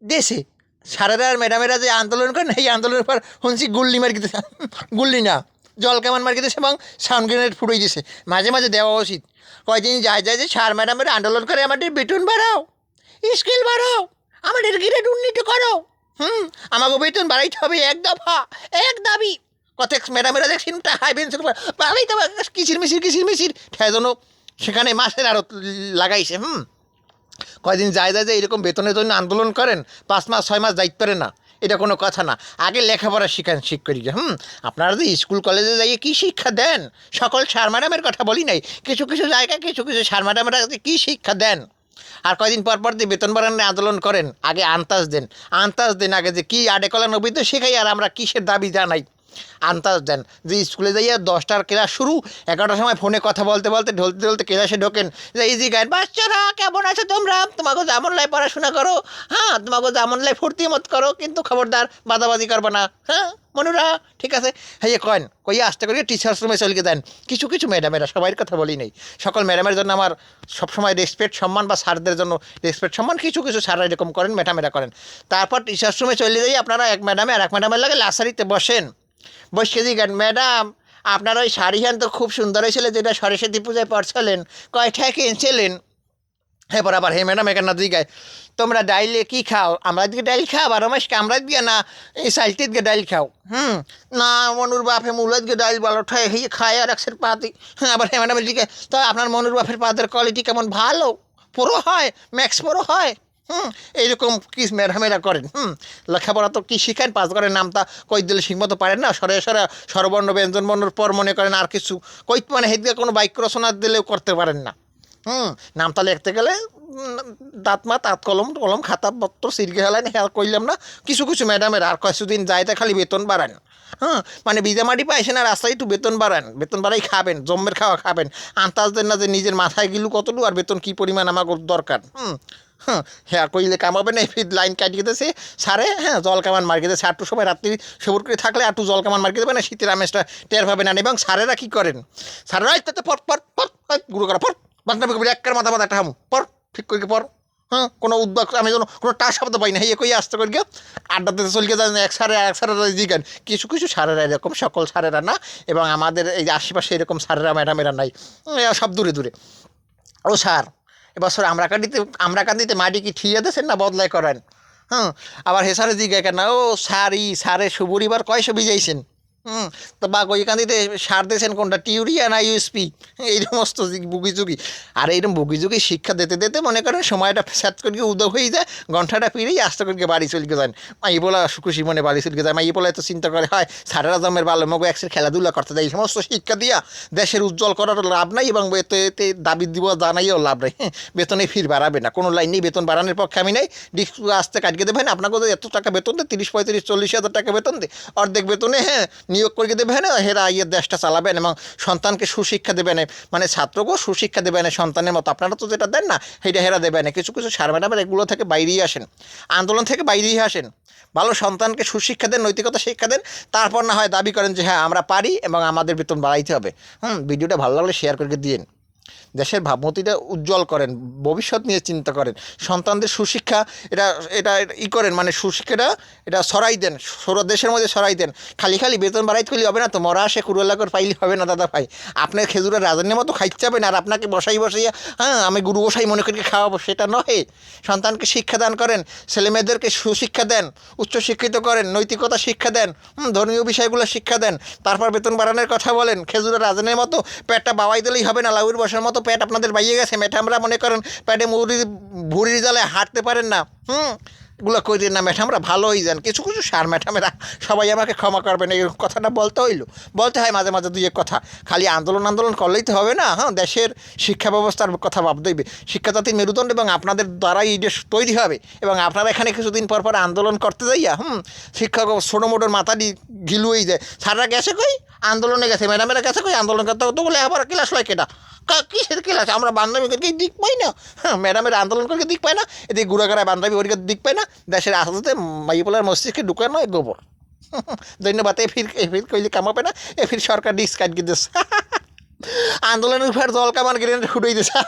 দেশে স্যারেরা আর ম্যাডামেরা যে আন্দোলন করেন, এই আন্দোলনের পর শুনছি গুল্লি মার দিতেছে, গুল্লি না, জল কামান মার দিতেছে এবং সাউন্ড গ্রেনেড ফুটাই দিয়েছে। মাঝে মাঝে দেওয়া উচিত। কয়দিন যায় যায় যে স্যার ম্যাডামেরা আন্দোলন করে আমাদের বেতন বাড়াও, স্কেল বাড়াও, আমাদের গ্রেড উন্নীত করো। আমাকে বেতন বাড়াইতে হবে, এক দফা, এক দাবি। কত ম্যাডামেরা দেখছেন হাই পেন্সিল বাড়াইতে হবে, কিচির মিচির ঠেজনও সেখানে মাসের আরও লাগাইছে। কয়দিন যায় যায় যে এরকম বেতনের জন্য আন্দোলন করেন, 5 মাস 6 মাস যাইতে পারে না, এটা কোনো কথা না। আগে লেখাপড়া শিখান শিক্ষককে। আপনারা যে স্কুল কলেজে যাইয়ে কী শিক্ষা দেন, সকল স্যার ম্যাডামের কথা বলি নাই, কিছু কিছু জায়গায় কিছু কিছু স্যার ম্যাডামরা কী শিক্ষা দেন। আর কয়দিন পর পর দিয়ে বেতন বাড়ানোর আন্দোলন করেন, আগে আন্তাজ দেন আগে যে কী আডেকলা নবীতে শেখাই, আর আমরা কিসের দাবি জানাই আন্তাজ দেন। যে স্কুলে যাইয়া 10টার ক্লাস শুরু, 11টার সময় ফোনে কথা বলতে বলতে ঢলতে ক্লাসে ঢোকেন, যে ইজি গাইড, বাচ্চারা কেমন আছো তোমরা, তোমাকে যেমন লাই পড়াশোনা করো, তোমাকে যেমন লাই ফুর্তি মত করো, কিন্তু খবরদার বাদাবাদি করবো না, মনুরা, ঠিক আছে। হ্যাঁ কইয়া আস্তে করে টিচার্স রুমে চলকে দেন। কিছু কিছু ম্যাডামেরা, সবাইয়ের কথা বলি নেই, সকল ম্যাডামের জন্য আমার সবসময় রেসপেক্ট সম্মান, বা স্যারদের জন্য রেসপেক্ট সম্মান। কিছু কিছু স্যাররা এরকম করেন, ম্যাডামেরা করেন। তারপর টিচার্স রুমে চলে যাই, আপনারা এক ম্যাডামে আর এক ম্যাডামের লাগে লাসারিতে বসেন, বসে জিজ্ঞান, ম্যাডাম আপনার ওই শাড়িখান তো খুব সুন্দর হয়েছিল, যেটা সরস্বতী পূজায় পরছিলেন, কয়টা কিনছিলেন? এরপর আবার হে ম্যাডাম এখানে জিজ্ঞায়, তোমরা ডাইলে কী খাও? আমরা দিকে ডাইল খাও, আর রমেশকে আমরা দিয়ে না এই সাইলটির দিকে ডাইল খাও? না মনুর বাপে মূলত গিয়ে ডাইল ভালো ঠায় হয়ে খায় আর একশের পাতি। আবার হে ম্যাডামের দিকে, তো আপনার মনুর বাপের পাতের কোয়ালিটি কেমন, ভালো পুরো হয়, ম্যাক্স পুরো হয়? এইরকম কি ম্যাডামেরা করেন। লেখাপড়া তো কী শিখেন, 5 ঘরের নামটা কই দিলে ঠিকমতো পারেন না, সরে স্বরবর্ণ ব্যঞ্জন বর্ণর পর মনে করেন আর কিছু কই, মানে হেদিকে কোনো বাক্য রচনা দিলেও করতে পারেন না। নামটা লিখতে গেলে দাঁতমা তাঁত কলম খাতা পত্র সিরকে হেলায় হ্যাঁ কইলাম না। কিছু কিছু ম্যাডামের আর কিছুদিন যাইতে খালি বেতন বাড়ান, মানে বিজামাটি পাইছেন আর রাস্তায় একটু বেতন বাড়ান, বেতন বাড়াই খাবেন, জম্মের খাওয়া খাবেন, আন্তাজ দেন না যে নিজের মাথায় গিলু কতটু আর বেতন কী পরিমাণ আমার দরকার। হ্যাঁ কইলে কামাবে না, ফির লাইন কাটিয়ে দিতেছে সারে, জল কামান মার্কে দিতেছে, আটটু সময় রাত্রি সবুর করে থাকলে একটু জল কামান মার্কে দেবে না, শীতের আমেজটা টের পাবে না। এবং সারেরা কী করেন, সারেরা তাতে পর পর পর গুরু করা পর বান্ধবী কবি একের মাথা একটা হামু পর ঠিক করে পর, কোনো উদ্যোগ আমি যেন কোনো টা শব্দ পাই না, এই কই আসতে করি আড্ডা দিতে চলকে যান এক সারে জিজ্ঞান। কিছু কিছু সারেরা এরকম, সকল সারেরা না, এবং আমাদের এই আশেপাশে এরকম সারেরা ম্যাডামেরা নাই, সব দূরে দূরে। ও স্যার এবছর আমরাকান্দিতে মাটি কি ঠিয়ে দিয়েছেন না বদলাই করেন? আবার হেসারে জিজ্ঞাসা কেন, ও সারে সুবরিবার কয়শো ভিজাইছেন? তো বা ওইখান্দিতে সার দিয়েছেন কোনটা, টিউরিয়া না ইউএসপি? এই সমস্ত বুগিঝুগি। আর এইরকম বুগিঝুগি শিক্ষা দিতে মনে করেন সময়টা স্যাচ করে উদয় হয়ে যায়, ঘন্টাটা ফিরেই আস্তে করে বাড়ি চলকে যান। মাই বলা খুশি মনে বাড়ি চলকে যায়, মাই বলা এত চিন্তা করে হয় সারেরা জমের ভালো মগো একসের খেলাধুলা করতে যায়। এই সমস্ত শিক্ষা দিয়া দেশের উজ্জ্বল করার লাভ নাই, এবং এতে দাবি দিব জানাইও লাভ নাই। বেতনে ফির বাড়াবে না, কোনো লাইন নেই, বেতন বাড়ানোর পক্ষে আমি নাই। ডিস্ক আসতে কাটিয়ে দেবেন, আপনাকে এত টাকা বেতন দেয়, 30, 35, 40 হাজার টাকা বেতন দেয়, অর্ধেক বেতনে নিয়োগ করে দেবেন, হেরা ইয়ের দেশটা চালাবেন এবং সন্তানকে সুশিক্ষা দেবেন, মানে ছাত্রকেও সুশিক্ষা দেবেন সন্তানের মতো। আপনারা তো যেটা দেন না সেইটা হেরা দেবেন। কিছু কিছু স্যার ম্যাডামের এগুলো থেকে বাইরেই আসেন, আন্দোলন থেকে বাইরেই আসেন, ভালো সন্তানকে সুশিক্ষা দেন, নৈতিকতা শিক্ষা দেন, তারপর না হয় দাবি করেন যে হ্যাঁ আমরা পারি এবং আমাদের বেতন বাড়াইতে হবে। ভিডিওটা ভালো লাগলে শেয়ার করে দিন, দেশের ভাবমূর্তিটা উজ্জ্বল করেন, ভবিষ্যৎ নিয়ে চিন্তা করেন, সন্তানদের সুশিক্ষা এটা এটা করেন, মানে সুশিক্ষাটা এটা ছড়াই দেন, দেশের মধ্যে ছড়াই দেন। খালি বেতন বাড়াইতে করলে হবে না তো, মরা আসে কুরুল্লা করে পাইলে হবে না দাদা ভাই। আপনার খেজুরের রাজনের মতো খাইতে যাবেন আর আপনাকে বসাইয়া আমি গুরু বসাই মনে করি খাওয়াবো, সেটা নয়। সন্তানকে শিক্ষা দান করেন, ছেলেমেয়েদেরকে সুশিক্ষা দেন, উচ্চশিক্ষিত করেন, নৈতিকতা শিক্ষা দেন, ধর্মীয় বিষয়গুলো শিক্ষা দেন, তারপর বেতন বাড়ানোর কথা বলেন। খেজুরের রাজনের মতো পেটটা বাবাই দিলেই হবে না, লাউয়ের বসার মতো পেট আপনাদের বাইয়ে গেছে, ম্যাঠামরা মনে করেন পেটে ভুড়ির জ্বালে হাঁটতে পারেন না, এগুলো করি না, ম্যাঠামরা ভালো হয়ে যান। কিছু কিছু সার ম্যাঠামেরা সবাই আমাকে ক্ষমা করবেন, এই কথাটা বলতে হয় মাঝে মাঝে 2 এক কথা। খালি আন্দোলন করলেই তো হবে না, দেশের শিক্ষা ব্যবস্থার কথা ভাবতে হইবে, শিক্ষা জাতির মেরুদণ্ড, এবং আপনাদের দ্বারাই এই দেশ তৈরি হবে। এবং আপনারা এখানে কিছুদিন পর আন্দোলন করতে যাইয়া শিক্ষক ছোটো মোটোর মাথা দিয়ে ঘিলু হয়ে যায়। স্যাররা গেছে কই আন্দোলনে গেছে, ম্যাডামেরা গেছে কই আন্দোলন করতে, তো বলে আবার ক্লাস হয় কেটা, কিসের ক্লাস? আমরা বান্ধবী করকে দিক পাই না, ম্যাডামের আন্দোলন করকে দিক পায় না, এদিকে গুড়াগাড়ায় বান্ধবী ওরিকে দিক পায় না, দেশের আসাতে মাইপোলার মস্তিষ্কে ঢুকানো গোবর। ধন্যবাদ। ফির কইলে কামাবে না, ফির সরকার ডিস্ক কাটিয়ে দিচ্ছে, আন্দোলনের উপর জল কামান গ্রেনেড ফুটাই দিচ্ছে।